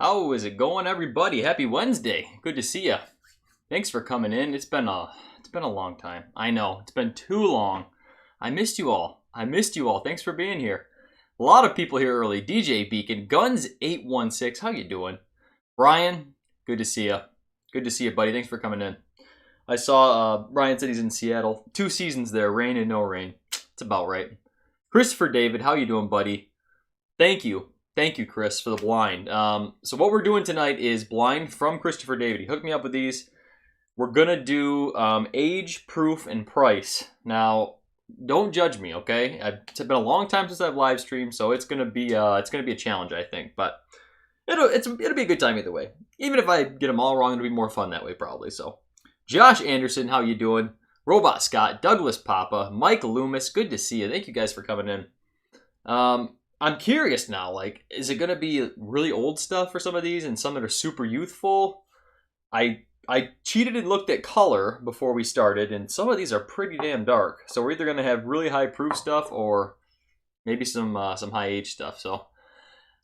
How is it going, everybody? Happy Wednesday. Good to see you. Thanks for coming in. It's been a long time. I know. It's been too long. I missed you all. Thanks for being here. A lot of people here early. DJ Beacon, Guns816. How you doing? Brian, good to see you. Good to see you, buddy. Thanks for coming in. I saw Brian said he's in Seattle. 2 seasons there, rain and no rain. It's about right. Christopher David, how you doing, buddy? Thank you, Chris, for the blind. So what we're doing tonight is blind from Christopher David. He hooked me up with these. We're gonna do age, proof, and price. Now, don't judge me, okay? It's been a long time since I've live streamed, so it's gonna be a challenge, I think. But it'll be a good time either way. Even if I get them all wrong, it'll be more fun that way, probably. So, Josh Anderson, how you doing? Robot Scott, Douglas Papa, Mike Loomis, good to see you. Thank you guys for coming in. I'm curious now, like, is it going to be really old stuff for some of these and some that are super youthful? I cheated and looked at color before we started, and some of these are pretty damn dark. So we're either going to have really high proof stuff or maybe some high age stuff. So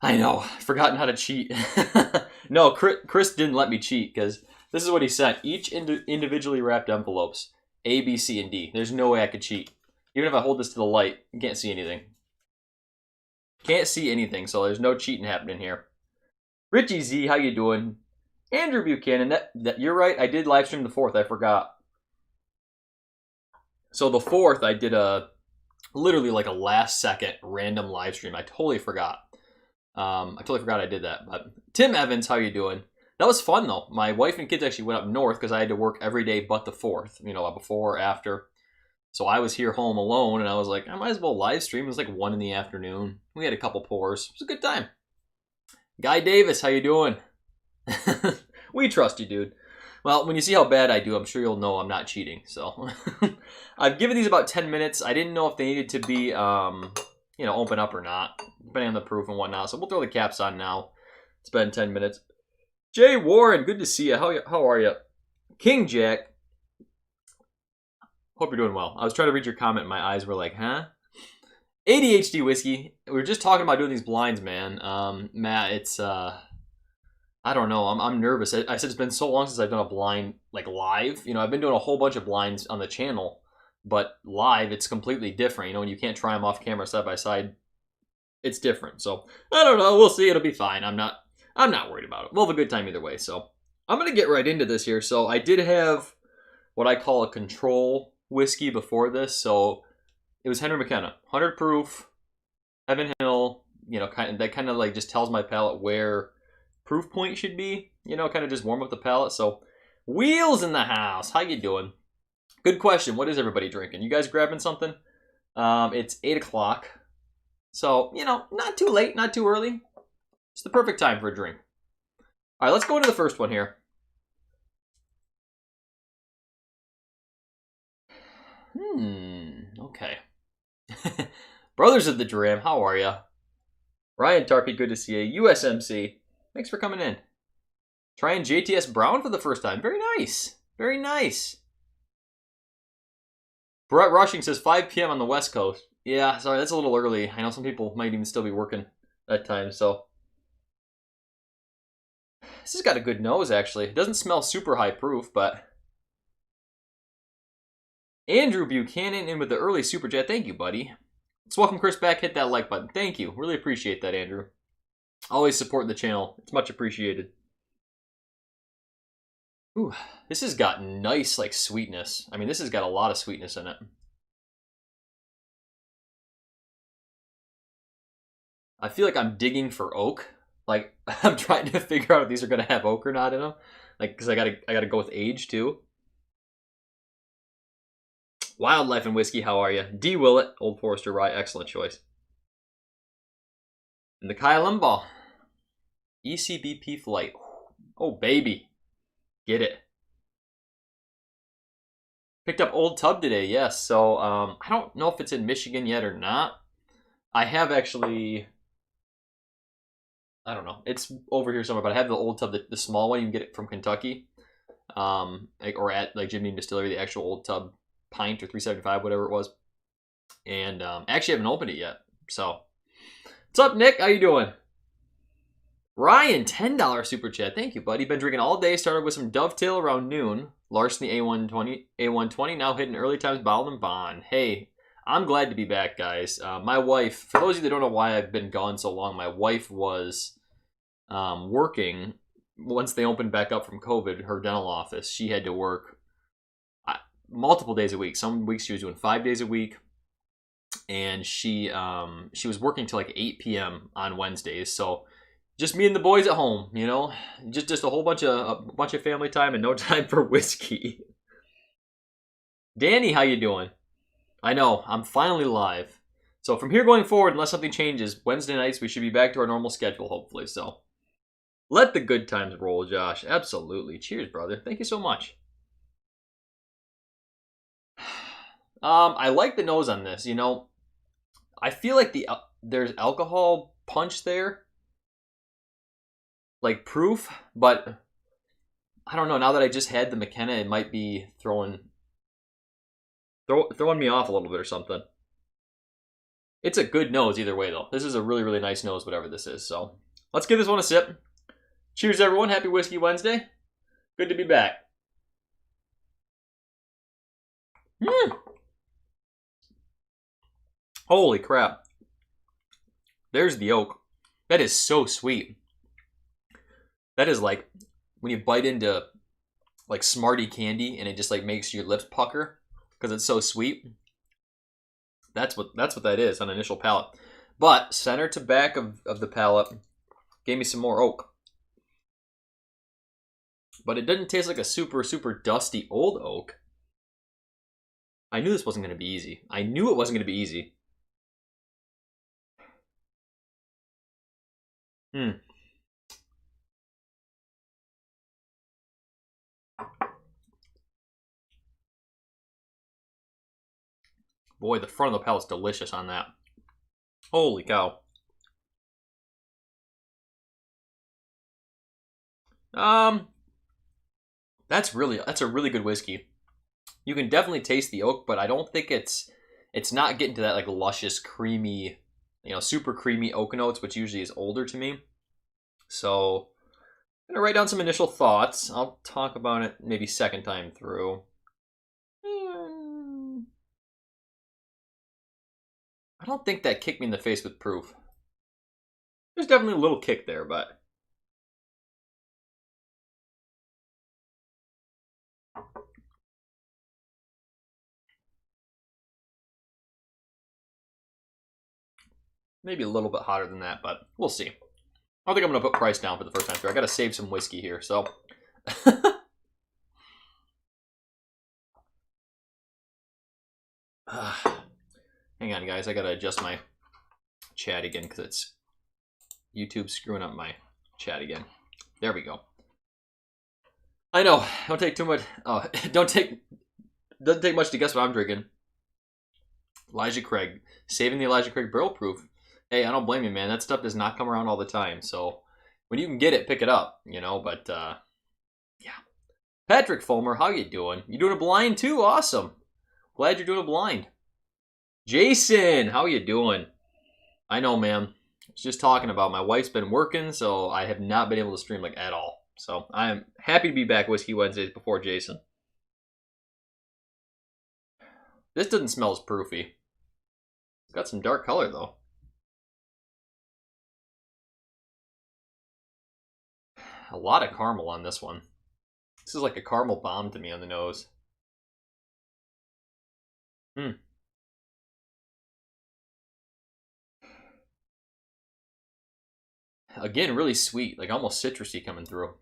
I know, I've forgotten how to cheat. No, Chris didn't let me cheat because this is what he sent. Each individually wrapped envelopes, A, B, C, and D. There's no way I could cheat. Even if I hold this to the light, you can't see anything. Can't see anything, so there's no cheating happening here. Richie Z, how you doing? Andrew Buchanan, you're right. I did live stream the 4th. I forgot. So the 4th, I did literally like a last second random live stream. I totally forgot. I did that. But Tim Evans, how you doing? That was fun though. My wife and kids actually went up north because I had to work every day but the 4th. You know, before or after. So I was here home alone, and I was like, I might as well live stream. It was like 1 in the afternoon. We had a couple pours. It was a good time. Guy Davis, how you doing? We trust you, dude. Well, when you see how bad I do, I'm sure you'll know I'm not cheating. So I've given these about 10 minutes. I didn't know if they needed to be, open up or not, depending on the proof and whatnot. So we'll throw the caps on now. It's been 10 minutes. Jay Warren, good to see you. How are you? King Jack. Hope you're doing well. I was trying to read your comment. My eyes were like, huh? ADHD Whiskey. We were just talking about doing these blinds, man. Matt, it's, I don't know. I'm nervous. I said it's been so long since I've done a blind, like, live. You know, I've been doing a whole bunch of blinds on the channel, but live, it's completely different. You know, when you can't try them off camera side by side, it's different. So, I don't know. We'll see. It'll be fine. I'm not worried about it. We'll have a good time either way. So, I'm going to get right into this here. So, I did have what I call a control whiskey before this, so it was Henry McKenna, 100 proof, Heaven Hill. You know, that kind of like just tells my palate where proof point should be. You know, kind of just warm up the palate. So, Wheels in the house. How you doing? Good question. What is everybody drinking? You guys grabbing something? It's 8 o'clock, so you know, not too late, not too early. It's the perfect time for a drink. All right, let's go into the first one here. Okay. Brothers of the Dram, how are ya? Ryan Tarpey, good to see you. USMC, thanks for coming in. Trying JTS Brown for the first time. Very nice. Very nice. Brett Rushing says 5 p.m. on the West Coast. Yeah, sorry, that's a little early. I know some people might even still be working that time, so. This has got a good nose, actually. It doesn't smell super high proof, but. Andrew Buchanan in with the early super chat. Thank you, buddy. Let's welcome Chris back. Hit that like button. Thank you. Really appreciate that, Andrew. Always support the channel. It's much appreciated. Ooh, this has got nice, like, sweetness. I mean, this has got a lot of sweetness in it. I feel like I'm digging for oak. Like, I'm trying to figure out if these are going to have oak or not in them. Like, because I gotta go with age, too. Wildlife and Whiskey, how are you? D. Willett, Old Forester Rye, excellent choice. And the Kyle Limbaugh. ECBP Flight. Oh, baby. Get it. Picked up Old Tub today, yes. So, I don't know if it's in Michigan yet or not. I have actually... I don't know. It's over here somewhere, but I have the Old Tub, the small one. You can get it from Kentucky. Or at, like, Jim Beam Distillery, the actual Old Tub pint or 375, whatever it was. And actually haven't opened it yet. So, what's up, Nick? How you doing? Ryan, $10 super chat. Thank you, buddy. Been drinking all day. Started with some Dovetail around noon. Larceny A120. Now hitting early times bottled and bond. Hey, I'm glad to be back, guys. My wife, for those of you that don't know why I've been gone so long, my wife was working once they opened back up from COVID, her dental office. She had to work multiple days a week. Some weeks she was doing 5 days a week. And she was working till like 8 p.m. on Wednesdays. So just me and the boys at home, you know, just a bunch of family time and no time for whiskey. Danny, how you doing? I know, I'm finally live. So from here going forward, unless something changes, Wednesday nights we should be back to our normal schedule, hopefully. So let the good times roll, Josh. Absolutely. Cheers, brother. Thank you so much. I like the nose on this. You know, I feel like there's alcohol punch there. Like proof, but I don't know. Now that I just had the McKenna, it might be throwing me off a little bit or something. It's a good nose either way, though. This is a really, really nice nose, whatever this is. So let's give this one a sip. Cheers, everyone. Happy Whiskey Wednesday. Good to be back. Holy crap. There's the oak. That is so sweet. That is like when you bite into like Smartie candy and it just like makes your lips pucker because it's so sweet. That's what that is on initial palate. But center to back of the palate gave me some more oak. But it didn't taste like a super, super dusty old oak. I knew this wasn't going to be easy. I knew it wasn't going to be easy. Boy, the front of the palate's delicious on that. Holy cow. That's a really good whiskey. You can definitely taste the oak, but I don't think it's not getting to that like luscious, creamy, you know, super creamy oak notes, which usually is older to me. So I'm gonna write down some initial thoughts. I'll talk about it maybe second time through. I don't think that kicked me in the face with proof. There's definitely a little kick there, but maybe a little bit hotter than that, but we'll see. I don't think I'm going to put price down for the first time through. I got to save some whiskey here, so. Hang on, guys. I got to adjust my chat again because it's YouTube screwing up my chat again. There we go. I know. Don't take too much. Oh, doesn't take much to guess what I'm drinking. Elijah Craig. Saving the Elijah Craig barrel proof. Hey, I don't blame you, man. That stuff does not come around all the time. So when you can get it, pick it up, you know. But, yeah. Patrick Fulmer, how you doing? You doing a blind too? Awesome. Glad you're doing a blind. Jason, how you doing? I know, man. I was just talking about my wife's been working, so I have not been able to stream like at all. So I am happy to be back Whiskey Wednesdays before Jason. This doesn't smell as proofy. It's got some dark color, though. A lot of caramel on this one. This is like a caramel bomb to me on the nose. Again, really sweet, like almost citrusy coming through.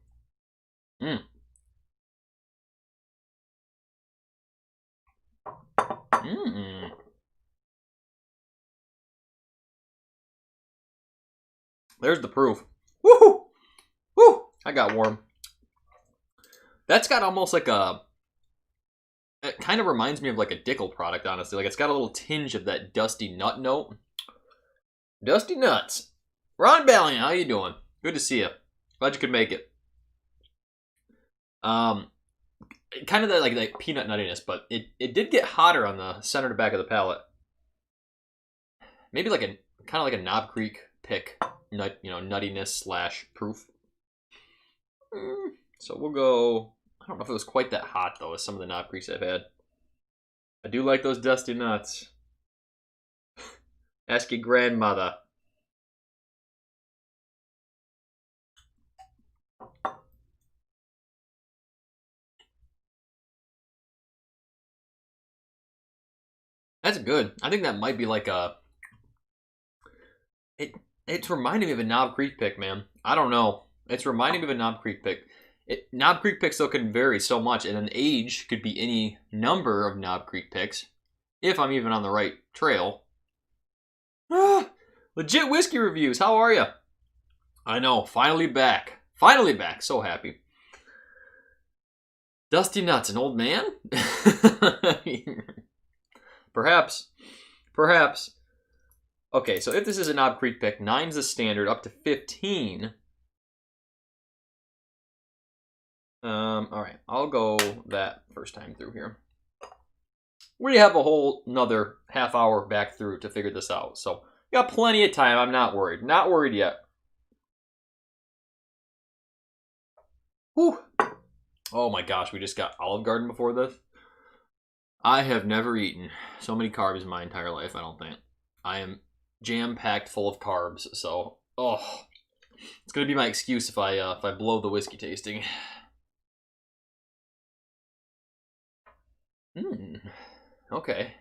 There's the proof. Woohoo! Woo! I got warm. That's got almost like a... It kind of reminds me of like a Dickel product, honestly. Like it's got a little tinge of that dusty nut note. Dusty nuts. Ron Ballion, how you doing? Good to see you. Glad you could make it. Kind of that like peanut nuttiness, but it did get hotter on the center to back of the palate. Maybe like kind of like a Knob Creek pick nuttiness slash proof. So we'll go. I don't know if it was quite that hot though as some of the Knob Creeks I've had. I do like those dusty nuts. Ask your grandmother. That's good. I think that might be like a... It's reminding me of a Knob Creek pick, man. I don't know. It's reminding me of a Knob Creek pick. Knob Creek picks, though, can vary so much, and an age could be any number of Knob Creek picks, if I'm even on the right trail. Legit whiskey reviews. How are you? I know. Finally back. Finally back. So happy. Dusty nuts, an old man? Perhaps. Perhaps. Okay, so if this is a Knob Creek pick, 9's the standard, up to 15. Alright, I'll go that first time through here. We have a whole another half hour back through to figure this out. So, got plenty of time. I'm not worried. Not worried yet. Whew. Oh my gosh, we just got Olive Garden before this. I have never eaten so many carbs in my entire life, I don't think. I am jam-packed full of carbs, so, it's going to be my excuse if I blow the whiskey tasting. Okay.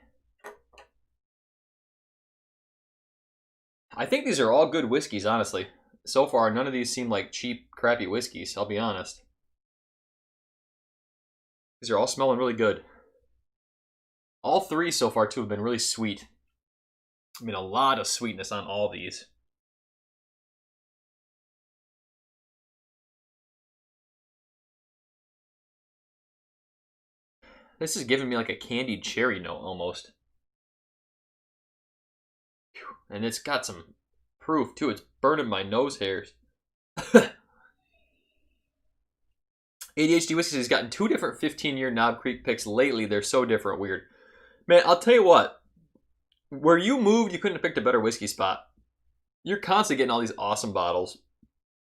I think these are all good whiskeys, honestly. So far, none of these seem like cheap, crappy whiskeys, I'll be honest. These are all smelling really good. All three so far, too, have been really sweet. I mean, a lot of sweetness on all these. This is giving me like a candied cherry note, almost. And it's got some proof, too. It's burning my nose hairs. ADHD Whiskey has gotten 2 different 15-year Knob Creek picks lately. They're so different. Weird. Man, I'll tell you what. Where you moved, you couldn't have picked a better whiskey spot. You're constantly getting all these awesome bottles.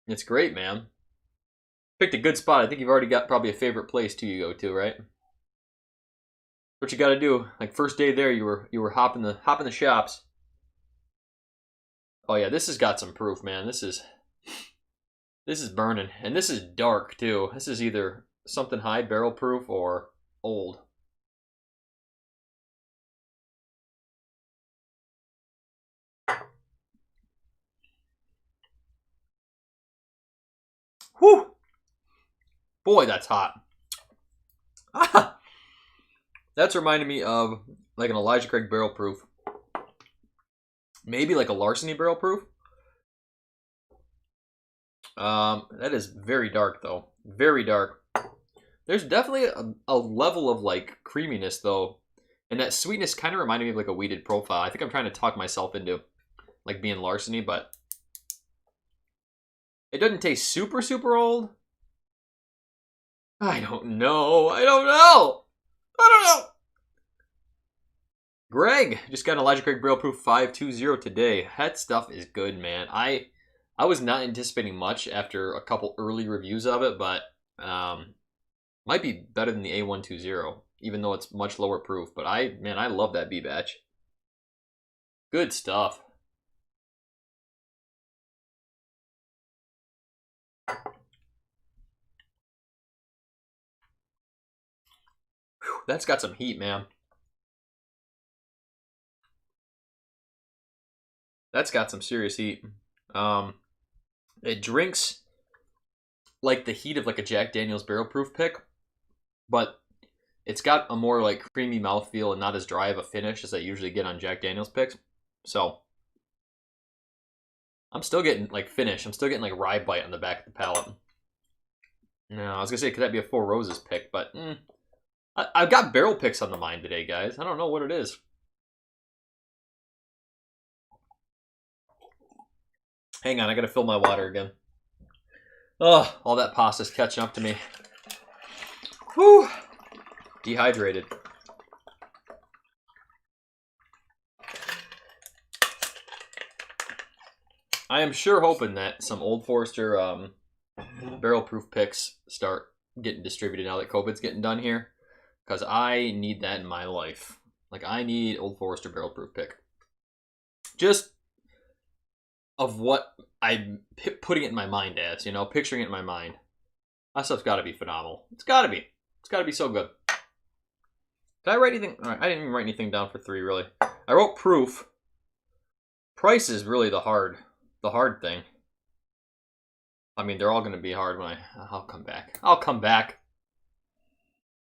It's great, man. Picked a good spot. I think you've already got probably a favorite place, too, you go to, right? What you got to do? Like, first day there, you were hopping the shops. Oh, yeah, this has got some proof, man. This is burning. And this is dark, too. This is either something high barrel proof or old. Whew! Boy, that's hot. Ah! That's reminding me of like an Elijah Craig barrel proof. Maybe like a Larceny barrel proof. That is very dark, though. Very dark. There's definitely a level of like creaminess, though. And that sweetness kind of reminded me of like a wheated profile. I think I'm trying to talk myself into like being Larceny, but it doesn't taste super, super old. I don't know. I don't know. Greg just got an Elijah Craig Barrel Proof 520 today. That stuff is good, man. I was not anticipating much after a couple early reviews of it, but might be better than the A120, even though it's much lower proof. But I love that B batch. Good stuff. Whew, that's got some heat, man. That's got some serious heat. It drinks like the heat of like a Jack Daniel's barrel proof pick, but it's got a more like creamy mouthfeel and not as dry of a finish as I usually get on Jack Daniel's picks. So I'm still getting like finish. I'm still getting like rye bite on the back of the palate. No, I was gonna say could that be a Four Roses pick, but I've got barrel picks on the mind today, guys. I don't know what it is. Hang on, I gotta fill my water again. Oh, all that pasta's catching up to me. Whew. Dehydrated. I am sure hoping that some Old Forester barrel proof picks start getting distributed now that COVID's getting done here, because I need that in my life. Like, I need Old Forester barrel proof pick. Just of what I'm putting it in my mind as, you know, picturing it in my mind. That stuff's got to be phenomenal. It's got to be. It's got to be so good. Did I write anything? All right, I didn't even write anything down for 3, really. I wrote proof. Price is really the hard thing. I mean, they're all going to be hard when I'll come back. I'll come back.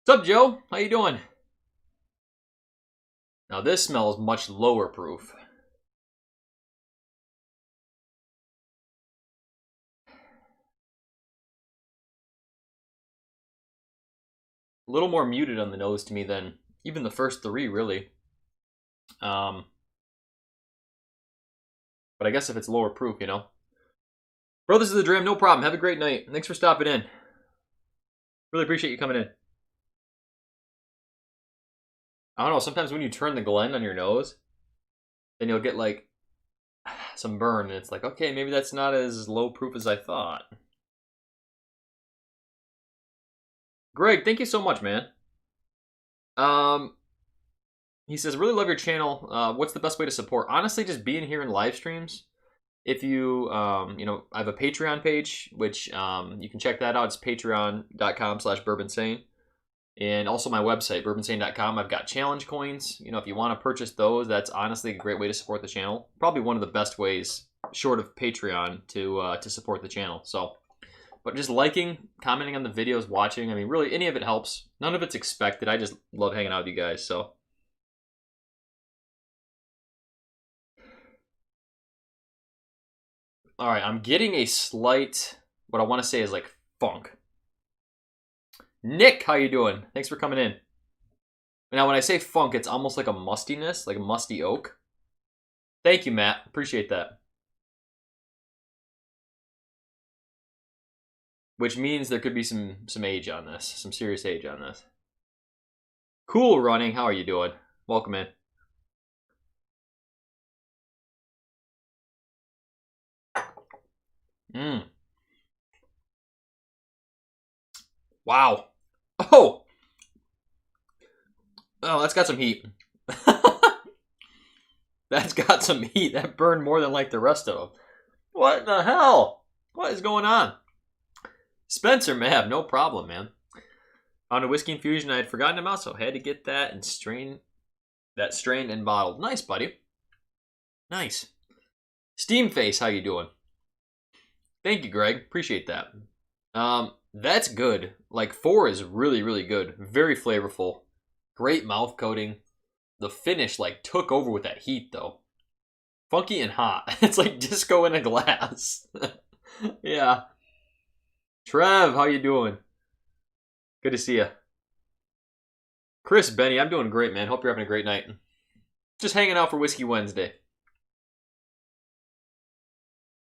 What's up, Joe? How you doing? Now, this smells much lower proof. A little more muted on the nose to me than even the first 3, really. But I guess if it's lower proof, you know. Bro, this is the Dram. No problem. Have a great night. Thanks for stopping in. Really appreciate you coming in. I don't know. Sometimes when you turn the Glen on your nose, then you'll get like some burn. And it's like, okay, maybe that's not as low proof as I thought. Greg, thank you so much, man. He says, really love your channel. What's the best way to support? Honestly, just being here in live streams. If you, you know, I have a Patreon page, which you can check that out. It's patreon.com/Bourbinsane. And also my website, bourbinsane.com. I've got challenge coins. You know, if you want to purchase those, that's honestly a great way to support the channel. Probably one of the best ways, short of Patreon, to support the channel. So, but just liking, commenting on the videos, watching, I mean, really, any of it helps. None of it's expected. I just love hanging out with you guys, so. All right, I'm getting a slight, what I want to say is like funk. Nick, how you doing? Thanks for coming in. Now, when I say funk, it's almost like a mustiness, like a musty oak. Thank you, Matt. Appreciate that. Which means there could be some age on this, some serious age on this. Cool Running, how are you doing? Welcome in. Wow. Oh, that's got some heat. That's got some heat. That burned more than like the rest of them. What the hell? What is going on? Spencer Mab, no problem, man. On a whiskey infusion, I had forgotten about, so I had to get that and strained and bottled. Nice, buddy. Nice. Steam Face, how you doing? Thank you, Greg. Appreciate that. That's good. Like 4 is really, really good. Very flavorful. Great mouth coating. The finish like took over with that heat though. Funky and hot. It's like disco in a glass. Yeah. Trev, how you doing? Good to see you. Chris, Benny, I'm doing great, man. Hope you're having a great night. Just hanging out for Whiskey Wednesday.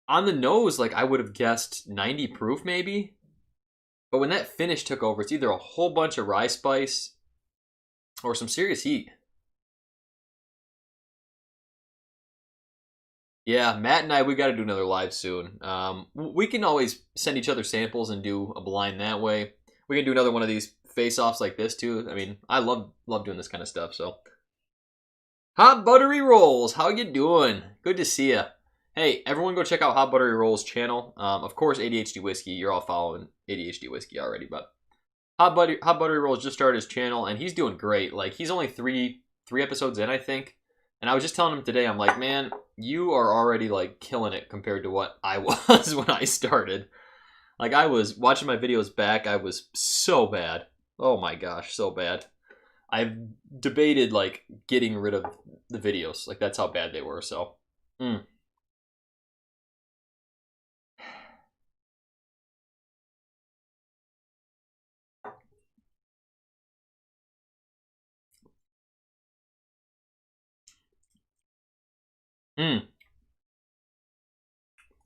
On the nose, like I would have guessed 90 proof maybe. But when that finish took over, it's either a whole bunch of rye spice or some serious heat. Yeah, Matt and I, we got to do another live soon. We can always send each other samples and do a blind that way. We can do another one of these face-offs like this too. I mean, I love doing this kind of stuff. So, Hot Buttery Rolls, how you doing? Good to see you. Hey, everyone go check out Hot Buttery Rolls channel. Of course, ADHD Whiskey. You're all following ADHD Whiskey already, but Hot Buttery Rolls just started his channel, and he's doing great. Like, he's only three episodes in, I think. And I was just telling him today, I'm like, man, you are already, like, killing it compared to what I was when I started. Like, I was watching my videos back. I was so bad. Oh, my gosh, so bad. I've debated, like, getting rid of the videos. Like, that's how bad they were, so.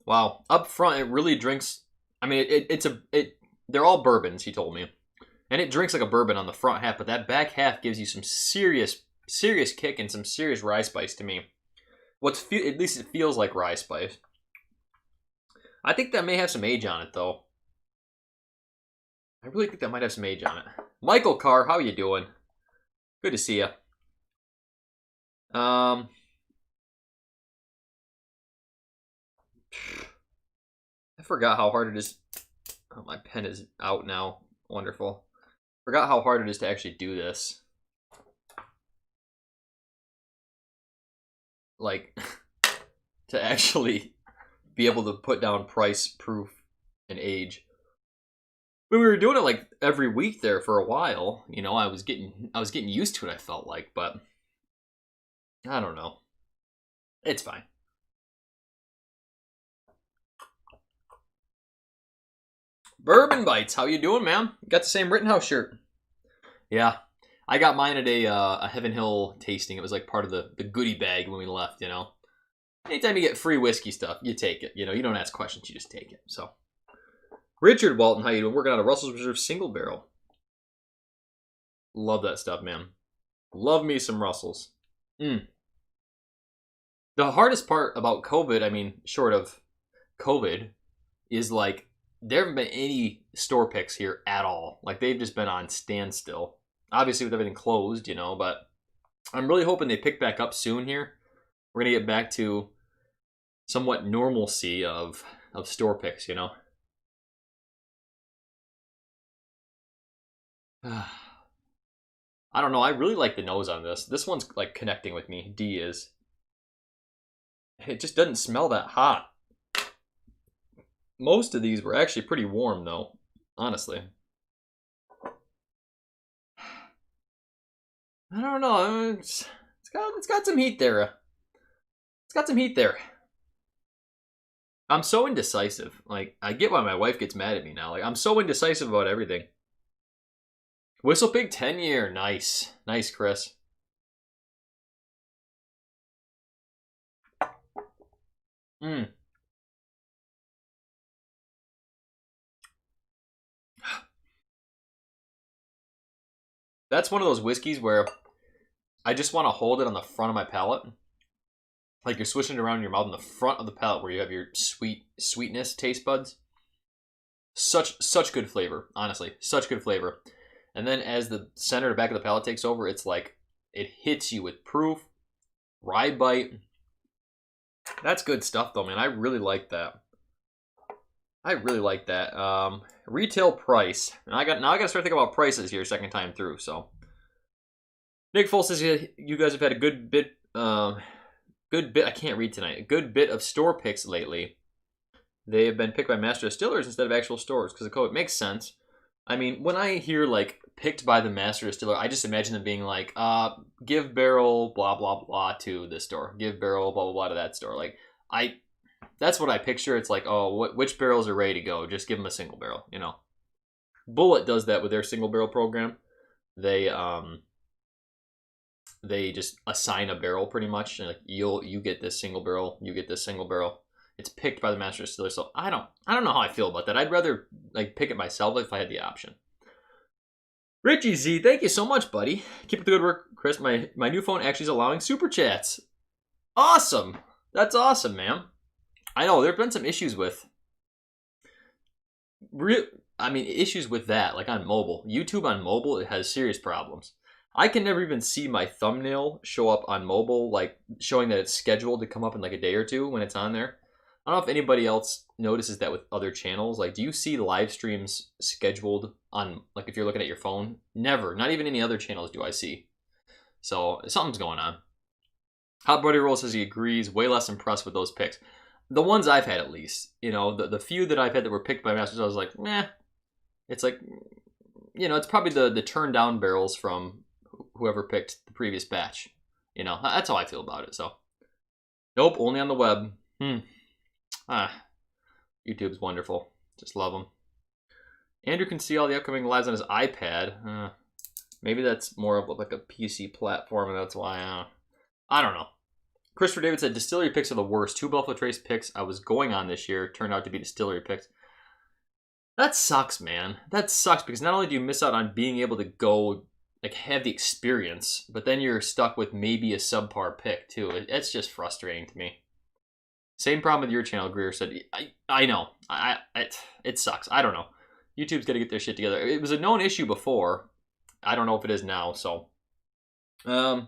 Wow. Up front, it really drinks. I mean, they're all bourbons, he told me. And it drinks like a bourbon on the front half, but that back half gives you some serious kick and some serious rye spice to me. At least it feels like rye spice. I think that may have some age on it, though. I really think that might have some age on it. Michael Carr, how you doing? Good to see you. I forgot how hard it is. Oh, my pen is out now. Wonderful. Forgot how hard it is to actually do this. Like, to actually be able to put down price, proof, and age. But we were doing it like every week there for a while. You know, I was getting used to it, I felt like, but I don't know. It's fine. Bourbon Bites, how you doing, man? Got the same Rittenhouse shirt. Yeah, I got mine at a Heaven Hill tasting. It was like part of the goodie bag when we left, you know. Anytime you get free whiskey stuff, you take it. You know, you don't ask questions, you just take it. So, Richard Walton, how you doing? Working on a Russell's Reserve single barrel. Love that stuff, man. Love me some Russells. The hardest part about COVID, I mean, short of COVID, is like, there haven't been any store picks here at all. Like, they've just been on standstill. Obviously, with everything closed, you know, but I'm really hoping they pick back up soon here. We're going to get back to somewhat normalcy of store picks, you know. I don't know. I really like the nose on this. This one's, like, connecting with me. D is. It just doesn't smell that hot. Most of these were actually pretty warm, though, honestly. I don't know. It's got some heat there. It's got some heat there. I'm so indecisive. Like, I get why my wife gets mad at me now. Like, I'm so indecisive about everything. Whistle Pig 10-year. Nice. Nice, Chris. That's one of those whiskeys where I just want to hold it on the front of my palate. Like you're swishing it around in your mouth in the front of the palate where you have your sweetness taste buds. Such good flavor, honestly. Such good flavor. And then as the center to back of the palate takes over, it's like it hits you with proof, rye bite. That's good stuff though, man. I really like that. I really like that. Retail price. And I got to start thinking about prices here second time through. So Nick Full says you guys have had a good bit. I can't read tonight. A good bit of store picks lately. They have been picked by master distillers instead of actual stores because of COVID. It makes sense. I mean, when I hear like picked by the master distiller, I just imagine them being like, give barrel blah blah blah to this store. Give barrel blah blah blah to that store. Like that's what I picture. It's like, oh, which barrels are ready to go? Just give them a single barrel, you know. Bullet does that with their single barrel program. They just assign a barrel pretty much. And like you get this single barrel, you get this single barrel. It's picked by the master distiller. So I don't know how I feel about that. I'd rather like pick it myself if I had the option. Richie Z, thank you so much, buddy. Keep up the good work, Chris. My new phone actually is allowing super chats. Awesome. That's awesome, man. I know there have been some issues with issues with that, like on mobile. YouTube on mobile, it has serious problems. I can never even see my thumbnail show up on mobile, like showing that it's scheduled to come up in like a day or two when it's on there. I don't know if anybody else notices that with other channels. Like, do you see live streams scheduled on, like if you're looking at your phone? Never. Not even any other channels do I see. So something's going on. Hot Buddy Roll says he agrees. Way less impressed with those picks. The ones I've had, at least, you know, the few that I've had that were picked by masters, I was like, meh. It's like, you know, it's probably the turned down barrels from whoever picked the previous batch. You know, that's how I feel about it. So, nope, only on the web. YouTube's wonderful. Just love them. Andrew can see all the upcoming lives on his iPad. Maybe that's more of like a PC platform, and that's why. I don't know. Christopher David said, distillery picks are the worst. 2 Buffalo Trace picks I was going on this year turned out to be distillery picks. That sucks, man. That sucks because not only do you miss out on being able to go, like, have the experience, but then you're stuck with maybe a subpar pick, too. It's just frustrating to me. Same problem with your channel, Greer said. I know. It sucks. I don't know. YouTube's got to get their shit together. It was a known issue before. I don't know if it is now, so. I'll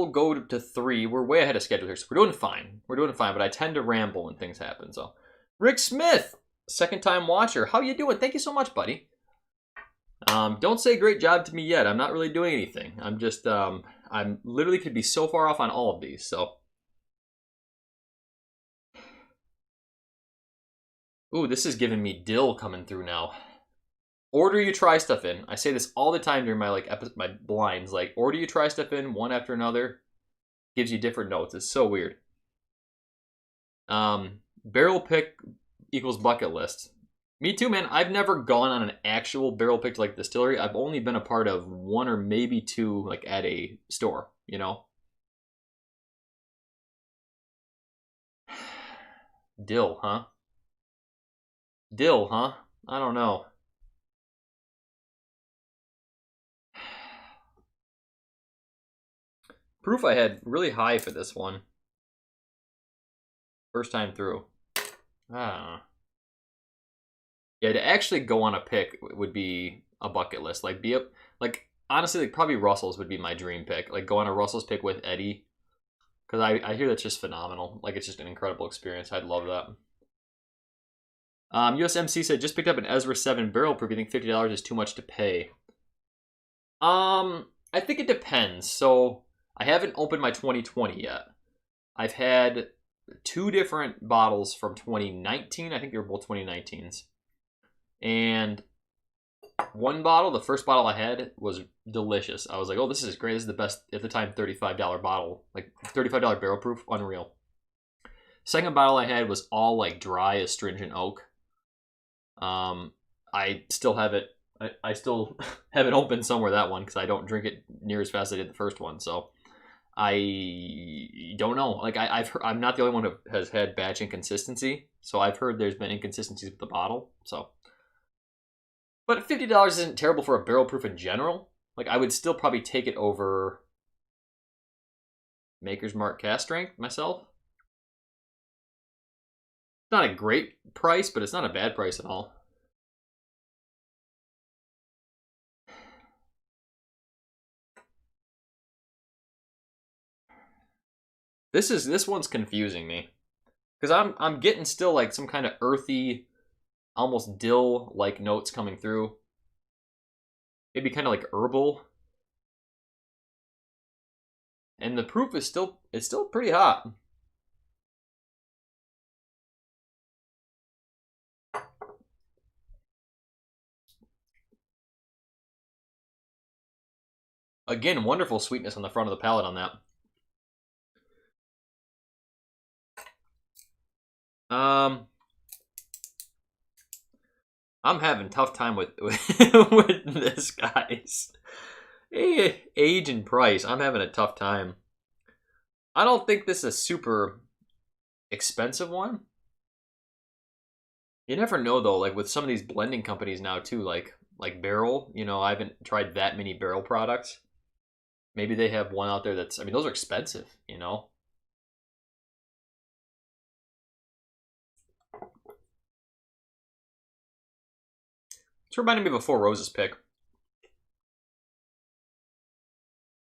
go to 3. We're way ahead of schedule here, so we're doing fine. We're doing fine, but I tend to ramble when things happen, so. Rick Smith, second-time watcher. How you doing? Thank you so much, buddy. Don't say great job to me yet. I'm not really doing anything. I'm just, I'm literally could be so far off on all of these, so. Ooh, this is giving me dill coming through now. Order you try stuff in. I say this all the time during my my blinds. Like, order you try stuff in one after another. Gives you different notes. It's so weird. Barrel pick equals bucket list. Me too, man. I've never gone on an actual barrel pick like distillery. I've only been a part of 1 or maybe 2 like at a store, you know. Dill, huh? Dill, huh? I don't know. Proof I had really high for this one. First time through. Yeah, to actually go on a pick would be a bucket list. Like, honestly, like, probably Russell's would be my dream pick. Like, go on a Russell's pick with Eddie. Because I hear that's just phenomenal. Like, it's just an incredible experience. I'd love that. USMC said, just picked up an Ezra 7 barrel proof. You think $50 is too much to pay? I think it depends. So, I haven't opened my 2020 yet. I've had 2 different bottles from 2019. I think they were both 2019s. And one bottle, the first bottle I had, was delicious. I was like, oh, this is great. This is the best, at the time, $35 bottle. Like, $35 barrel proof. Unreal. Second bottle I had was all, like, dry astringent oak. I still have it. I still have it open somewhere, that one, because I don't drink it near as fast as I did the first one. So, I don't know. Like, I'm not the only one who has had batch inconsistency. So, I've heard there's been inconsistencies with the bottle. So, but $50 isn't terrible for a barrel proof in general. Like, I would still probably take it over Maker's Mark cast strength myself. It's not a great price, but it's not a bad price at all. This one's confusing me. Because I'm getting still like some kind of earthy, almost dill-like notes coming through. Maybe kind of like herbal. And the proof is still pretty hot. Again, wonderful sweetness on the front of the palate on that. I'm having a tough time with this, guys. Age and price, I'm having a tough time. I don't think this is a super expensive one. You never know, though, like with some of these blending companies now, too, like Barrel. You know, I haven't tried that many Barrel products. Maybe they have one out there that's, I mean, those are expensive, you know? It's reminding me of a Four Roses pick.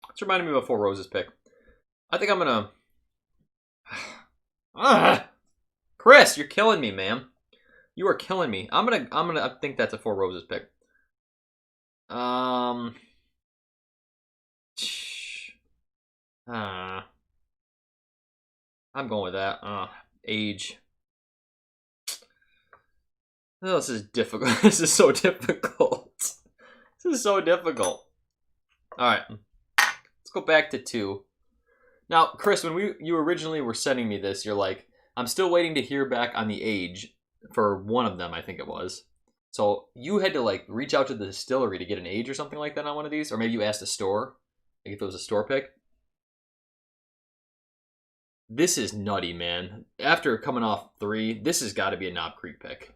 It's reminding me of a Four Roses pick. I think I'm gonna... Chris, you're killing me, man. You are killing me. I think that's a Four Roses pick. I'm going with that. Age. Oh, this is difficult. This is so difficult. This is so difficult. All right. Let's go back to 2. Now, Chris, when you originally were sending me this, you're like, I'm still waiting to hear back on the age for one of them, I think it was. So you had to like reach out to the distillery to get an age or something like that on one of these? Or maybe you asked a store, like if it was a store pick. This is nutty, man. After coming off 3, this has got to be a Knob Creek pick.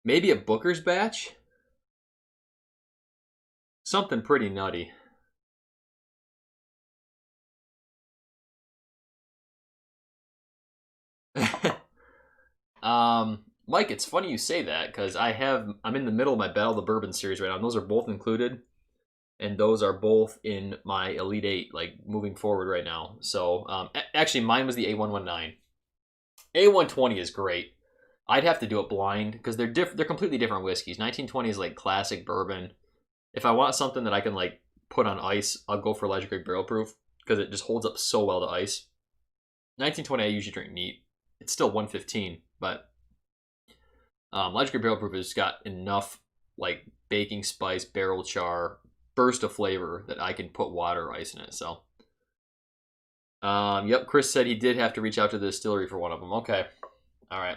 Maybe a Booker's batch? Something pretty nutty. Mike, it's funny you say that because I'm in the middle of my Battle of the Bourbon series right now, and those are both included, and those are both in my Elite Eight, like moving forward right now. So, actually, mine was the A119. A120 is great. I'd have to do it blind because they're completely different whiskeys. 1920 is like classic bourbon. If I want something that I can like put on ice, I'll go for Legendary Barrel Proof because it just holds up so well to ice. 1920 I usually drink neat. It's still 115, but Legendary Barrel Proof has got enough like baking spice, barrel char, burst of flavor that I can put water or ice in it. So, yep, Chris said he did have to reach out to the distillery for one of them. Okay, all right.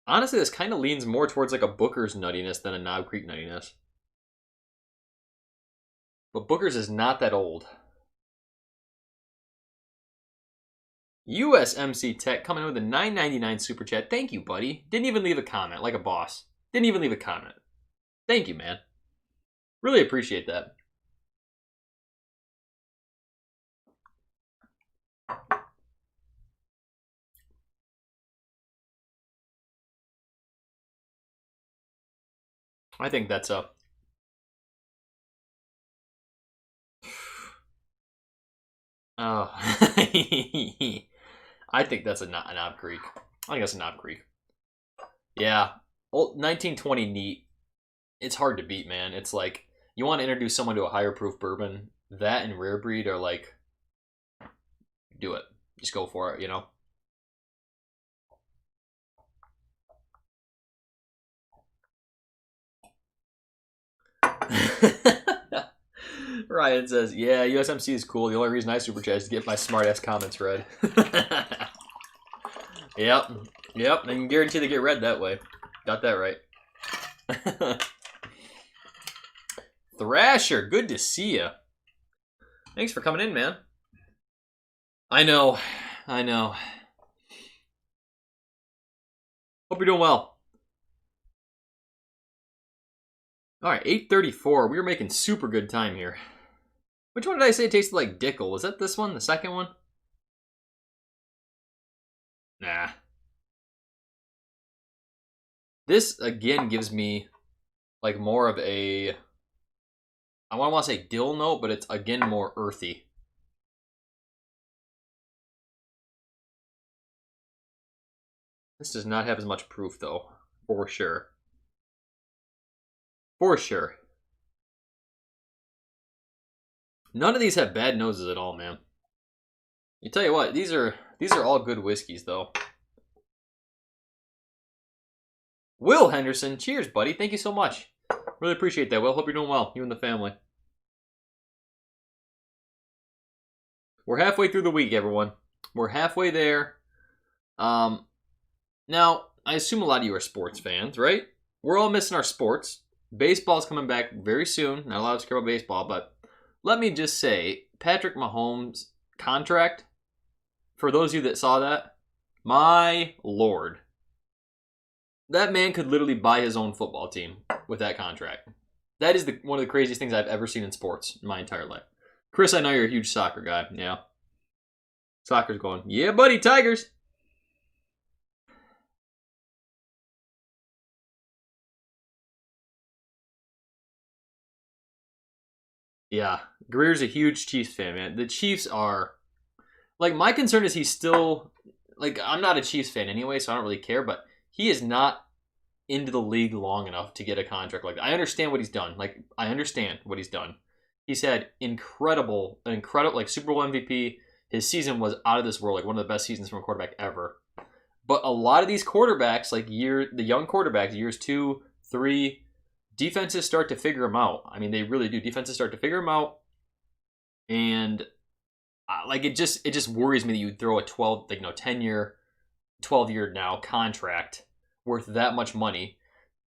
Honestly, this kind of leans more towards like a Booker's nuttiness than a Knob Creek nuttiness. But Booker's is not that old. USMC Tech coming in with a $9.99 super chat. Thank you, buddy. Didn't even leave a comment, like a boss. Didn't even leave a comment. Thank you, man. Really appreciate that. I think that's a... Oh. I think that's a Knob Creek. I think that's a Knob Creek. Yeah. Old 1920 neat. It's hard to beat, man. It's like, you want to introduce someone to a higher proof bourbon. That and Rare Breed are like, do it. Just go for it, you know? Ryan says, yeah, USMC is cool. The only reason I super chat is to get my smart ass comments read. Yep. Yep. I can guarantee they get read that way. Got that right. Thrasher, good to see ya. Thanks for coming in, man. I know. I know. Hope you're doing well. All right, 8:34. We were making super good time here. Which one did I say tasted like Dickel? Was that this one? The second one? Nah. This, again, gives me like more of a... I want to say dill note, but it's, again, more earthy. This does not have as much proof, though. For sure. For sure. None of these have bad noses at all, man. You tell you what, these are all good whiskeys, though. Will Henderson, cheers, buddy. Thank you so much. Really appreciate that, Will. Hope you're doing well, you and the family. We're halfway through the week, everyone. We're halfway there. Now, I assume a lot of you are sports fans, right? We're all missing our sports. Baseball's coming back very soon. Not a lot of us care about baseball, but let me just say, Patrick Mahomes' contract, for those of you that saw that, my lord. That man could literally buy his own football team with that contract. That is one of the craziest things I've ever seen in sports in my entire life. Chris, I know you're a huge soccer guy. Yeah. Soccer's going, yeah, buddy, Tigers. Yeah. Greer's a huge Chiefs fan, man. The Chiefs are... Like, my concern is he's still... Like, I'm not a Chiefs fan anyway, so I don't really care, but he is not into the league long enough to get a contract like that. I understand what he's done. Like, I understand what he's done. He's had incredible, like, Super Bowl MVP. His season was out of this world, like one of the best seasons from a quarterback ever. But a lot of these quarterbacks, like the young quarterbacks, years 2, 3, defenses start to figure them out. I mean, they really do. Defenses start to figure them out, and like it just worries me that you throw a 10-year, 12-year now contract worth that much money.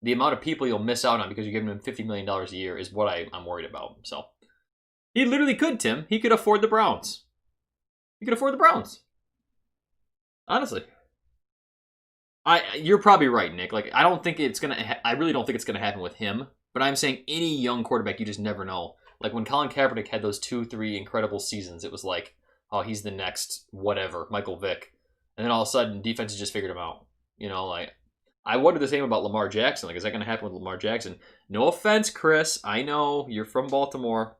The amount of people you'll miss out on because you're giving them $50 million a year is what I'm worried about. So he literally could, Tim. He could afford the Browns. He could afford the Browns. Honestly. You're probably right, Nick. Like, I really don't think it's gonna happen with him. But I'm saying any young quarterback, you just never know. Like when Colin Kaepernick had those 2-3 incredible seasons, it was like, oh, he's the next whatever, Michael Vick. And then all of a sudden, defenses just figured him out. You know, like, I wonder the same about Lamar Jackson. Like, is that going to happen with Lamar Jackson? No offense, Chris. I know you're from Baltimore.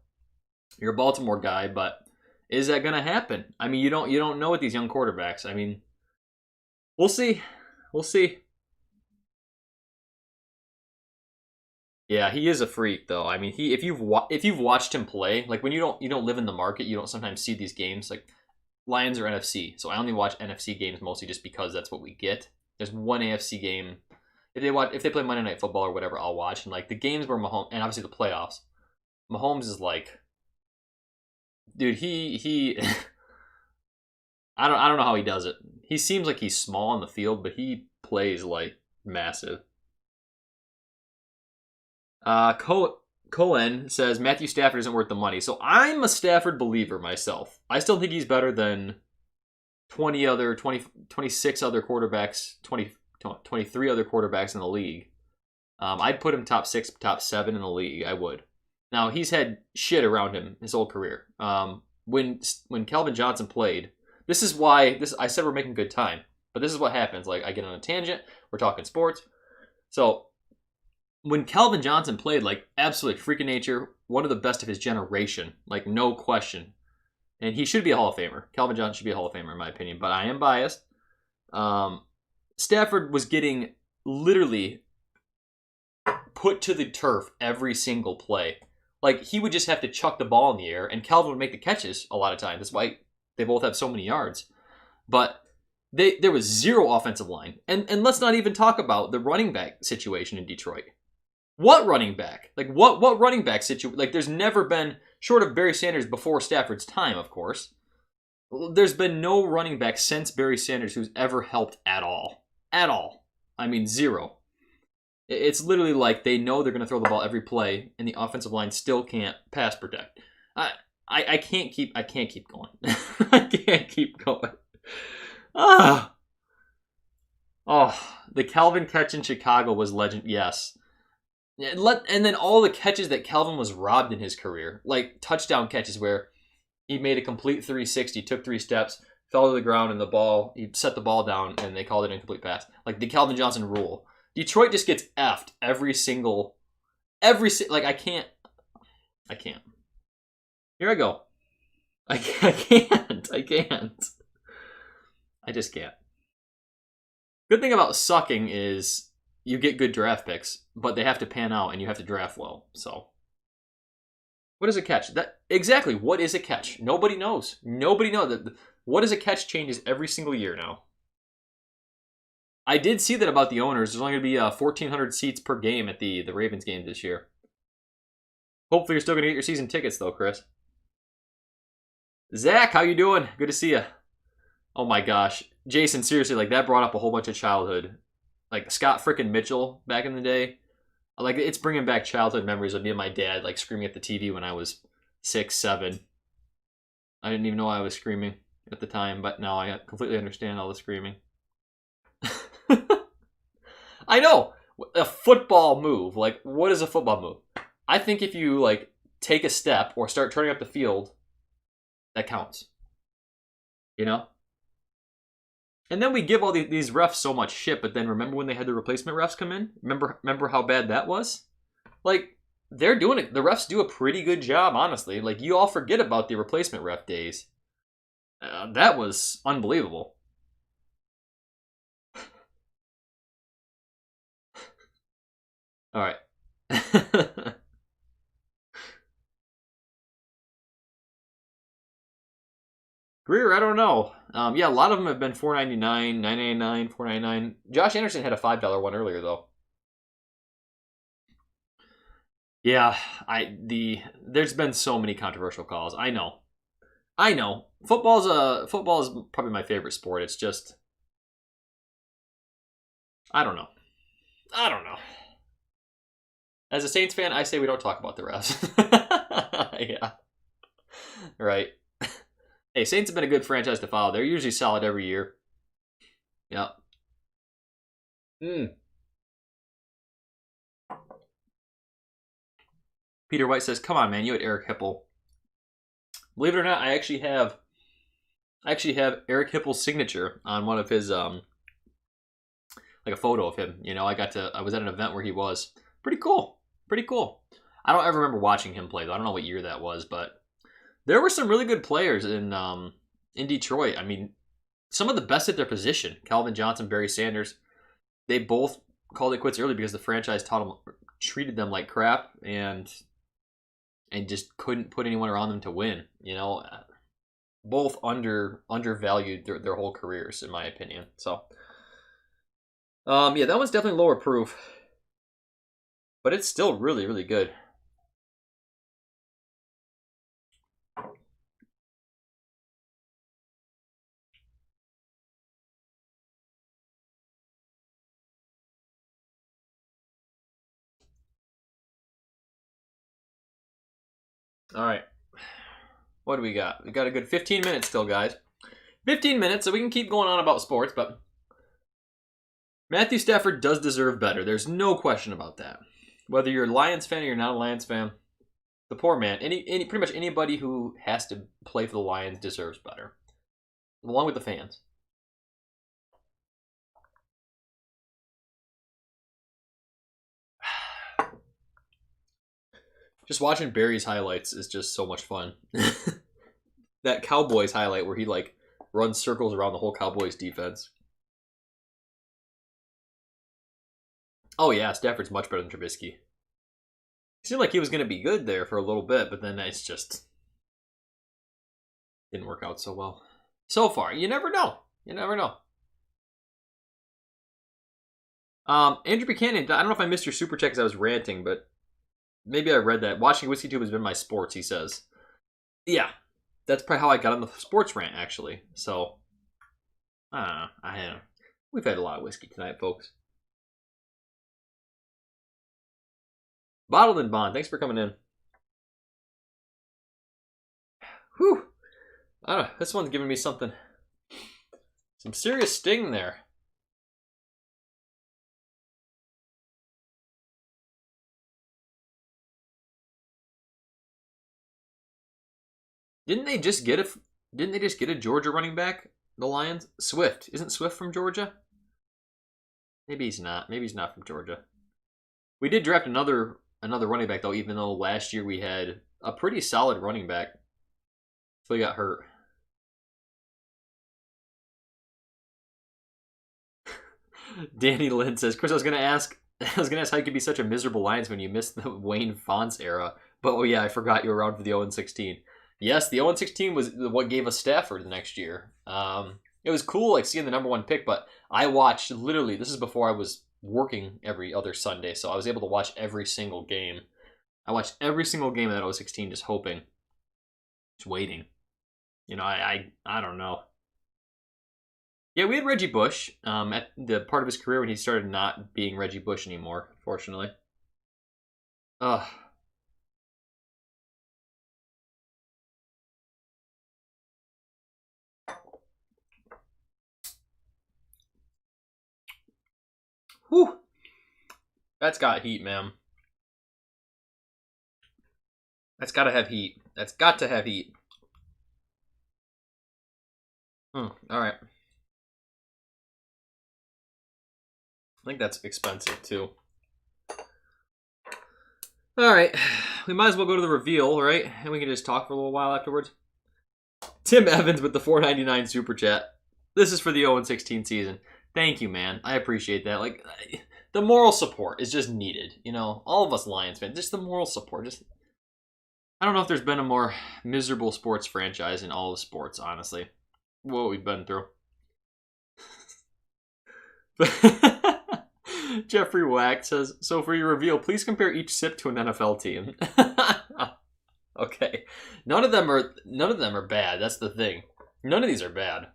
You're a Baltimore guy, but is that going to happen? I mean, you don't know with these young quarterbacks. I mean, we'll see. We'll see. Yeah, he is a freak, though. I mean, if you've watched him play, like when you don't live in the market, you don't sometimes see these games. Like Lions or NFC, so I only watch NFC games mostly just because that's what we get. There's one AFC game. If they play Monday Night Football or whatever, I'll watch. And like the games where Mahomes, and obviously the playoffs, Mahomes is like, dude, he I don't know how he does it. He seems like he's small on the field, but he plays like massive. Cohen says Matthew Stafford isn't worth the money. So I'm a Stafford believer myself. I still think he's better than 26 other quarterbacks, 23 other quarterbacks in the league. I'd put him top 6, top 7 in the league. I would. Now, he's had shit around him his whole career. When Calvin Johnson played, this is why I said we're making good time. But this is what happens. Like, I get on a tangent. We're talking sports. So when Calvin Johnson played, like, absolutely freaking nature, one of the best of his generation, like, no question. And he should be a Hall of Famer. Calvin Johnson should be a Hall of Famer, in my opinion, but I am biased. Stafford was getting literally put to the turf every single play. Like, he would just have to chuck the ball in the air, and Calvin would make the catches a lot of times. That's why they both have so many yards. But there was zero offensive line. And let's not even talk about the running back situation in Detroit. What running back? Like, what running back situation? Like, there's never been, short of Barry Sanders before Stafford's time, of course, there's been no running back since Barry Sanders who's ever helped at all. At all. I mean, zero. It's literally like they know they're going to throw the ball every play, and the offensive line still can't pass protect. I can't keep going. I can't keep going. Oh, the Calvin catch in Chicago was legend. Yes. And then all the catches that Calvin was robbed in his career, like touchdown catches where he made a complete 360, took 3 steps, fell to the ground, and he set the ball down, and they called it an incomplete pass. Like the Calvin Johnson rule. Detroit just gets effed like I can't. Here I go. I can't. I just can't. Good thing about sucking is you get good draft picks, but they have to pan out and you have to draft well. So, what is a catch? Exactly. What is a catch? Nobody knows. Nobody knows. What is a catch changes every single year now. I did see that about the owners. There's only going to be 1,400 seats per game at the Ravens game this year. Hopefully, you're still going to get your season tickets, though, Chris. Zach, how you doing? Good to see you. Oh my gosh, Jason, seriously, like that brought up a whole bunch of childhood. Like Scott frickin' Mitchell back in the day. Like it's bringing back childhood memories of me and my dad like screaming at the TV when I was 6, 7. I didn't even know I was screaming at the time, but now I completely understand all the screaming. I know, a football move. Like, what is a football move? I think if you like take a step or start turning up the field, that counts. You know? And then we give all these refs so much shit, but then remember when they had the replacement refs come in? Remember how bad that was? Like, they're doing it. The refs do a pretty good job, honestly. Like, you all forget about the replacement ref days. That was unbelievable. All right. Greer, I don't know. Yeah, a lot of them have been $4.99, $9.99, $4.99. Josh Anderson had a $5 one earlier, though. Yeah, there's been so many controversial calls. I know. Football is probably my favorite sport. It's just, I don't know. As a Saints fan, I say we don't talk about the refs. Yeah. Right. Hey, Saints have been a good franchise to follow. They're usually solid every year. Yep. Peter White says, "Come on, man, you had Eric Hipple." Believe it or not, I actually have Eric Hipple's signature on one of his like a photo of him. You know, I was at an event where he was. Pretty cool. Pretty cool. I don't ever remember watching him play though. I don't know what year that was, but there were some really good players in Detroit. I mean, some of the best at their position. Calvin Johnson, Barry Sanders. They both called it quits early because the franchise treated them like crap and just couldn't put anyone around them to win. You know, both undervalued their whole careers, in my opinion. So, yeah, that one's definitely lower proof, but it's still really, really good. All right. What do we got? We got a good 15 minutes still, guys. 15 minutes, so we can keep going on about sports, but Matthew Stafford does deserve better. There's no question about that. Whether you're a Lions fan or you're not a Lions fan, the poor man, pretty much anybody who has to play for the Lions deserves better, along with the fans. Just watching Barry's highlights is just so much fun. That Cowboys highlight where he like runs circles around the whole Cowboys defense. Oh yeah, Stafford's much better than Trubisky. It seemed like he was going to be good there for a little bit, but then it's just didn't work out so well. So far, you never know. You never know. Andrew Buchanan, I don't know if I missed your super chat because I was ranting, but maybe I read that. Watching Whiskey Tube has been my sports, he says. Yeah, that's probably how I got on the sports rant, actually. So, we've had a lot of whiskey tonight, folks. Bottled and Bond, thanks for coming in. Whew. I don't know, this one's giving me something. Some serious sting there. Didn't they just get a Georgia running back? The Lions? Swift. Isn't Swift from Georgia? Maybe he's not. Maybe he's not from Georgia. We did draft another running back though, even though last year we had a pretty solid running back. So he got hurt. Danny Lynn says, Chris, I was gonna ask how you could be such a miserable Lions when you missed the Wayne Fonts era. But oh yeah, I forgot you were around for the 0-16. Yes, the 0-16 was what gave us Stafford the next year. It was cool like seeing the number one pick, but I watched literally, this is before I was working every other Sunday, so I was able to watch every single game. I watched every single game of that 0-16 just hoping. Just waiting. You know, I don't know. Yeah, we had Reggie Bush at the part of his career when he started not being Reggie Bush anymore, unfortunately. Ugh. Whew. That's got heat, man. That's got to have heat. That's got to have heat. All right. I think that's expensive, too. All right. We might as well go to the reveal, right? And we can just talk for a little while afterwards. Tim Evans with the $4.99 super chat. This is for the 0-16 season. Thank you, man. I appreciate that. Like, the moral support is just needed. You know, all of us Lions fans, just the moral support. I don't know if there's been a more miserable sports franchise in all of sports, honestly. What we've been through. Jeffrey Wack says, so for your reveal, please compare each sip to an NFL team. Okay. None of them are bad. That's the thing. None of these are bad.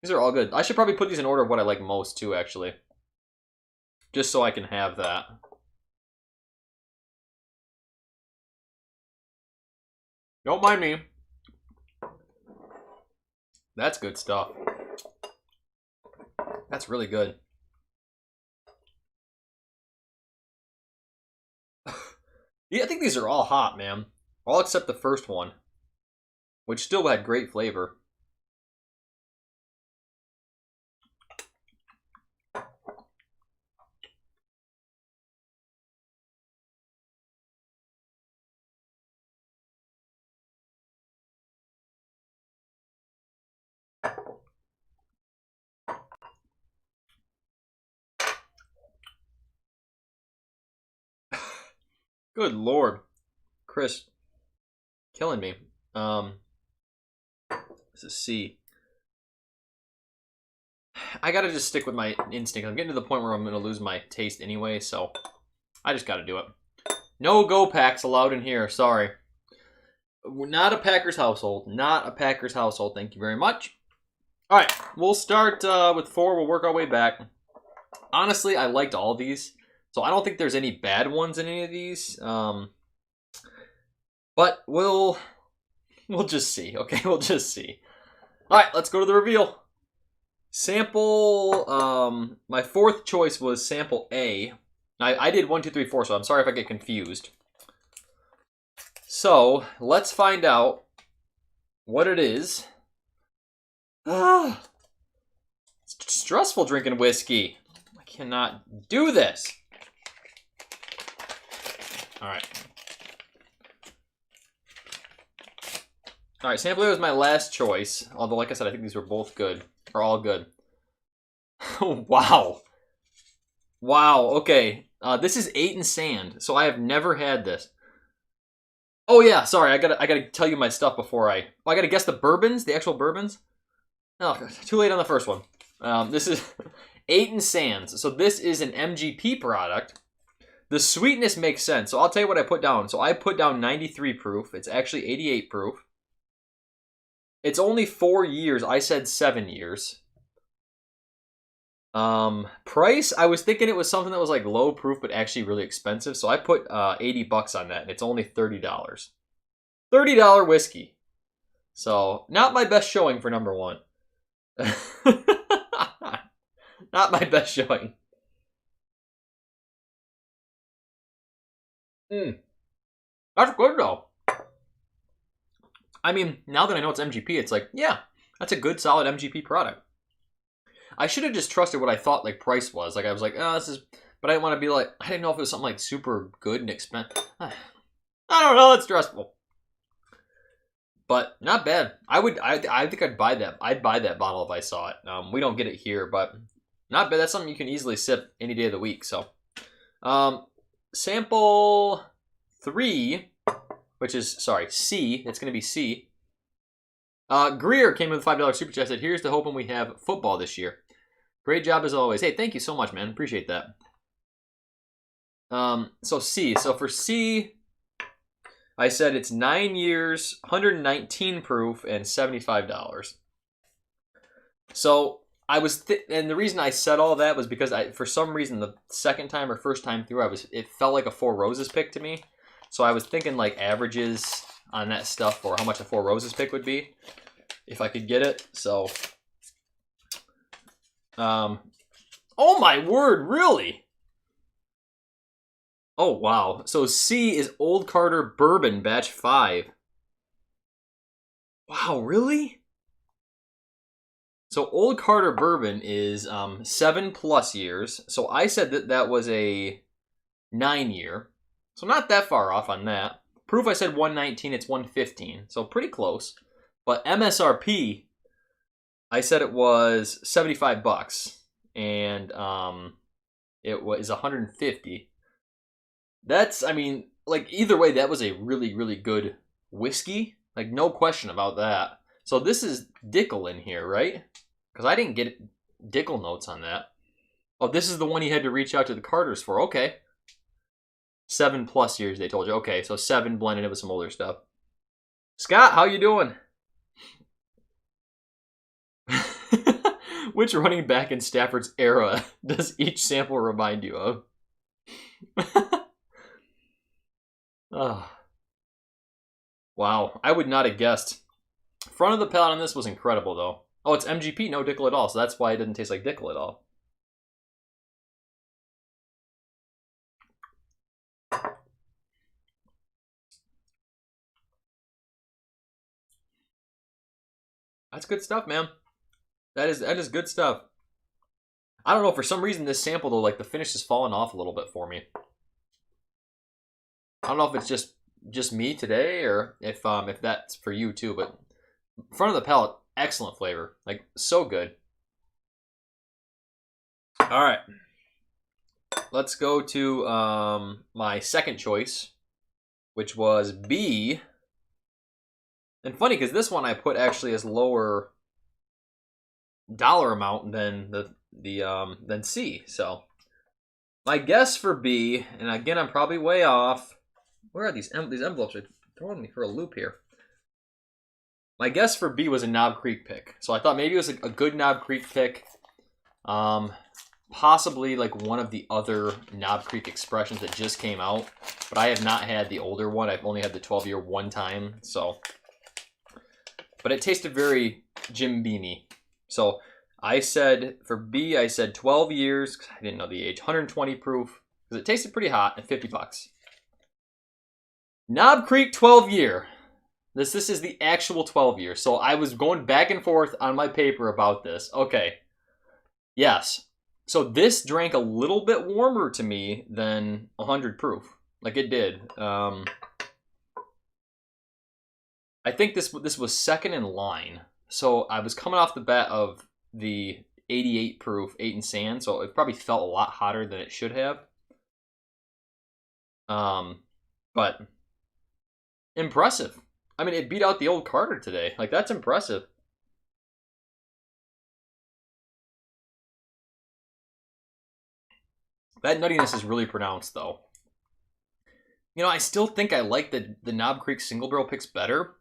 These are all good. I should probably put these in order of what I like most too, actually. Just so I can have that. Don't mind me. That's good stuff. That's really good. Yeah, I think these are all hot, man. All except the first one, which still had great flavor. Good Lord. Chris, killing me. This is C. I gotta just stick with my instinct. I'm getting to the point where I'm gonna lose my taste anyway, so I just gotta do it. No go packs allowed in here, sorry. We're not a Packers household. Not a Packers household, thank you very much. Alright, we'll start with 4, we'll work our way back. Honestly, I liked all these, so I don't think there's any bad ones in any of these. But we'll just see, okay? We'll just see. Alright, let's go to the reveal. Sample, my 4th choice was sample A. I did 1, 2, 3, 4, so I'm sorry if I get confused. So, let's find out what it is. It's stressful drinking whiskey. I cannot do this. Alright. Alright, sample A was my last choice. Although, like I said, I think these were both good. Or all good. Wow. Wow, okay. This is 8 and Sand, so I have never had this. Oh yeah, sorry, I gotta tell you my stuff before I gotta guess the bourbons, the actual bourbons. Oh, too late on the first one. This is 8 and Sands. So this is an MGP product. The sweetness makes sense. So I'll tell you what I put down. So I put down 93 proof. It's actually 88 proof. It's only 4 years. I said 7 years. Price, I was thinking it was something that was like low proof but actually really expensive, so I put 80 bucks on that, and it's only $30. $30 whiskey. So, not my best showing for number 1. Not my best showing. That's good though. I mean, now that I know it's MGP, it's like, yeah, that's a good solid MGP product. I should have just trusted what I thought like price was. Like I was like, oh, this is, but I didn't want to be like, I didn't know if it was something like super good and expensive. I don't know. It's stressful, but not bad. I think I'd buy that. I'd buy that bottle if I saw it. We don't get it here, but not bad. That's something you can easily sip any day of the week. So, sample 3, which is C. It's gonna be C. Greer came with a $5 super chat. Said, "Here's to hoping we have football this year. Great job as always." Hey, thank you so much, man. Appreciate that. So C. So for C, I said it's 9 years, 119 proof, and $75. So I was, and the reason I said all that was because for some reason, the second time or first time through, it felt like a Four Roses pick to me. So I was thinking like averages on that stuff or how much a Four Roses pick would be if I could get it. So, oh my word, really? Oh wow. So C is Old Carter Bourbon Batch 5. Wow, really? So Old Carter Bourbon is 7+ years. So I said that was a 9 year. So not that far off on that. Proof, I said 119, it's 115. So pretty close. But MSRP, I said it was 75 bucks. And it was 150. That's, I mean, like either way, that was a really, really good whiskey. Like no question about that. So this is Dickel in here, right? Because I didn't get Dickel notes on that. Oh, this is the one you had to reach out to the Carters for. Okay. 7+ years, they told you. Okay, so 7 blended in with some older stuff. Scott, how you doing? Which running back in Stafford's era does each sample remind you of? Oh. Wow, I would not have guessed. Front of the palate on this was incredible, though. Oh, it's MGP, no Dickel at all, so that's why it didn't taste like Dickel at all. That's good stuff, man. That is good stuff. I don't know, for some reason this sample though, like the finish has fallen off a little bit for me. I don't know if it's just me today or if that's for you too, but front of the palate, excellent flavor. Like so good. All right. Let's go to my second choice, which was B. And funny because this one I put actually as lower dollar amount than than C. So my guess for B, and again I'm probably way off. Where are these envelopes? Are throwing me for a loop here. My guess for B was a Knob Creek pick, so I thought maybe it was a good Knob Creek pick. Possibly like one of the other Knob Creek expressions that just came out, but I have not had the older one. I've only had the 12-year one time, so. But it tasted very Jim Beamy. So I said, for B, I said 12 years, because I didn't know the age, 120 proof, because it tasted pretty hot at $50. Knob Creek 12 year. This is the actual 12 year. So I was going back and forth on my paper about this. Okay. Yes. So this drank a little bit warmer to me than 100 proof. Like it did. I think this was second in line. So I was coming off the bat of the 88 proof 8 and Sand, so it probably felt a lot hotter than it should have. But impressive. I mean, it beat out the Old Carter today. Like that's impressive. That nuttiness is really pronounced, though. You know, I still think I like the Knob Creek single barrel picks better.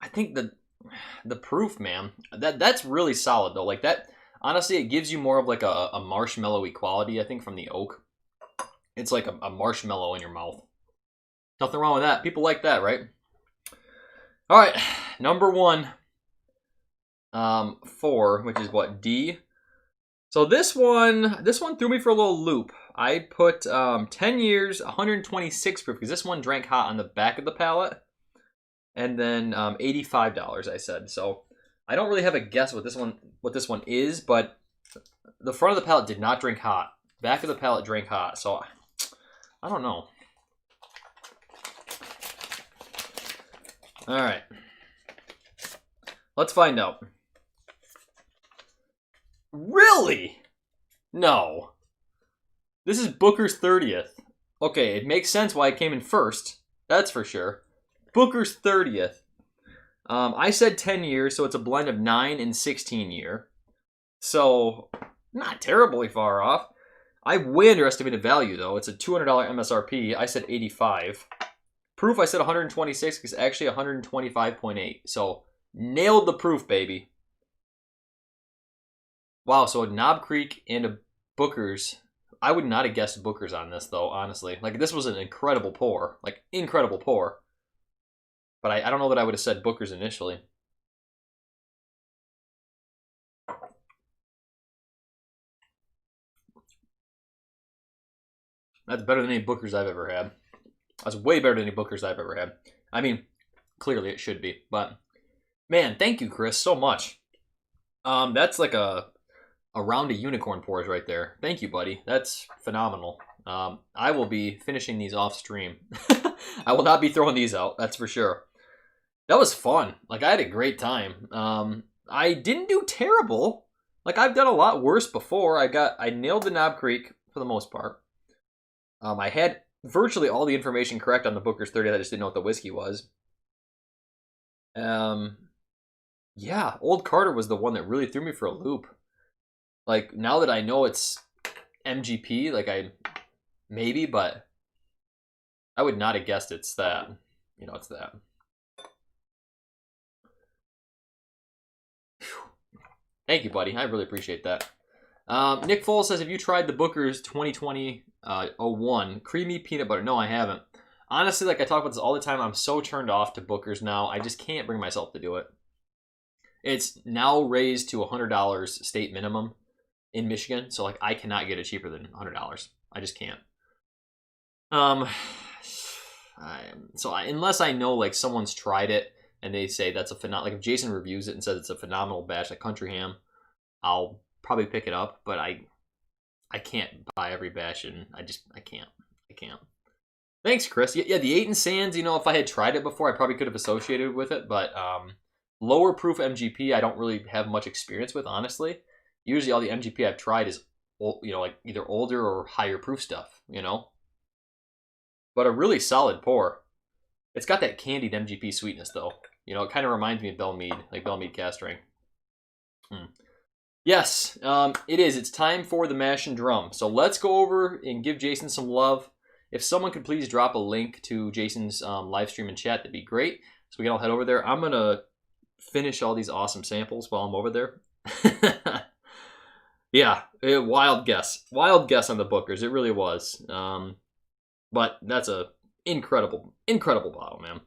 I think the proof, man, that's really solid though. Like that, honestly, it gives you more of like a marshmallowy quality. I think from the oak, it's like a marshmallow in your mouth. Nothing wrong with that. People like that, right? All right, number 1, 4, which is what, D. So this one threw me for a little loop. I put 10 years, 126 proof, because this one drank hot on the back of the palate. And then $85, I said. So I don't really have a guess what this one is, but the front of the palate did not drink hot. Back of the palate drank hot. So I don't know. All right. Let's find out. Really? No. This is Booker's 30th. Okay, it makes sense why it came in first. That's for sure. Booker's 30th. I said 10 years, so it's a blend of 9 and 16 year. So, not terribly far off. I way underestimated value, though. It's a $200 MSRP. I said 85. Proof, I said 126. It's actually 125.8. So, nailed the proof, baby. Wow, so a Knob Creek and a Booker's. I would not have guessed Booker's on this, though, honestly. Like, this was an incredible pour. Like, incredible pour. But I don't know that I would have said Booker's initially. That's better than any Booker's I've ever had. That's way better than any Booker's I've ever had. I mean, clearly it should be. But, man, thank you, Chris, so much. That's like a round of unicorn pours right there. Thank you, buddy. That's phenomenal. I will be finishing these off stream. I will not be throwing these out, that's for sure. That was fun. Like, I had a great time. I didn't do terrible. Like, I've done a lot worse before. I nailed the Knob Creek for the most part. I had virtually all the information correct on the Booker's 30. I just didn't know what the whiskey was. Yeah, Old Carter was the one that really threw me for a loop. Like, now that I know it's MGP, like maybe, but I would not have guessed it's that. You know, it's that. Thank you, buddy. I really appreciate that. Nick Foles says, have you tried the Booker's 2020 01 creamy peanut butter? No, I haven't. Honestly, like I talk about this all the time, I'm so turned off to Booker's now. I just can't bring myself to do it. It's now raised to $100 state minimum in Michigan, so like I cannot get it cheaper than $100. I just can't. Unless I know like someone's tried it and they say that's a phenomenal, like if Jason reviews it and says it's a phenomenal batch, like Country Ham, I'll probably pick it up, but I can't buy every batch, and I can't. Thanks, Chris. Yeah, the 8 and Sands, if I had tried it before, I probably could have associated with it, but lower proof MGP, I don't really have much experience with, honestly. Usually all the MGP I've tried is, like either older or higher proof stuff, But a really solid pour. It's got that candied MGP sweetness, though. It kind of reminds me of Belle Meade, like Belle Meade cast strength. Yes, it is. It's time for the mash and drum. So let's go over and give Jason some love. If someone could please drop a link to Jason's live stream and chat, that'd be great. So we can all head over there. I'm going to finish all these awesome samples while I'm over there. Yeah, wild guess. Wild guess on the Bookers. It really was. But that's a incredible bottle, man.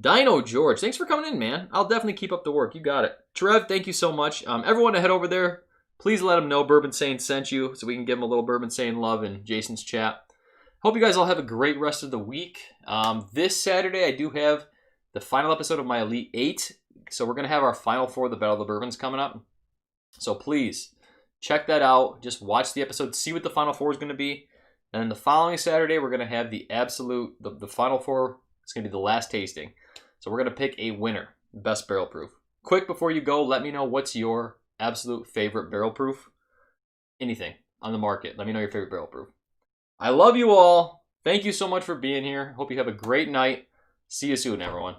Dino George, thanks for coming in, man. I'll definitely keep up the work. You got it. Trev, thank you so much. Everyone to head over there. Please let them know Bourbinsane sent you so we can give them a little Bourbinsane love in Jason's chat. Hope you guys all have a great rest of the week. This Saturday, I do have the final episode of my Elite 8. So we're going to have our final 4 of the Battle of the Bourbons coming up. So please, check that out. Just watch the episode, see what the final 4 is going to be. And then the following Saturday, we're going to have the final 4. It's going to be the last tasting. So we're going to pick a winner, best barrel proof. Quick, before you go, let me know what's your absolute favorite barrel proof. Anything on the market. Let me know your favorite barrel proof. I love you all. Thank you so much for being here. Hope you have a great night. See you soon, everyone.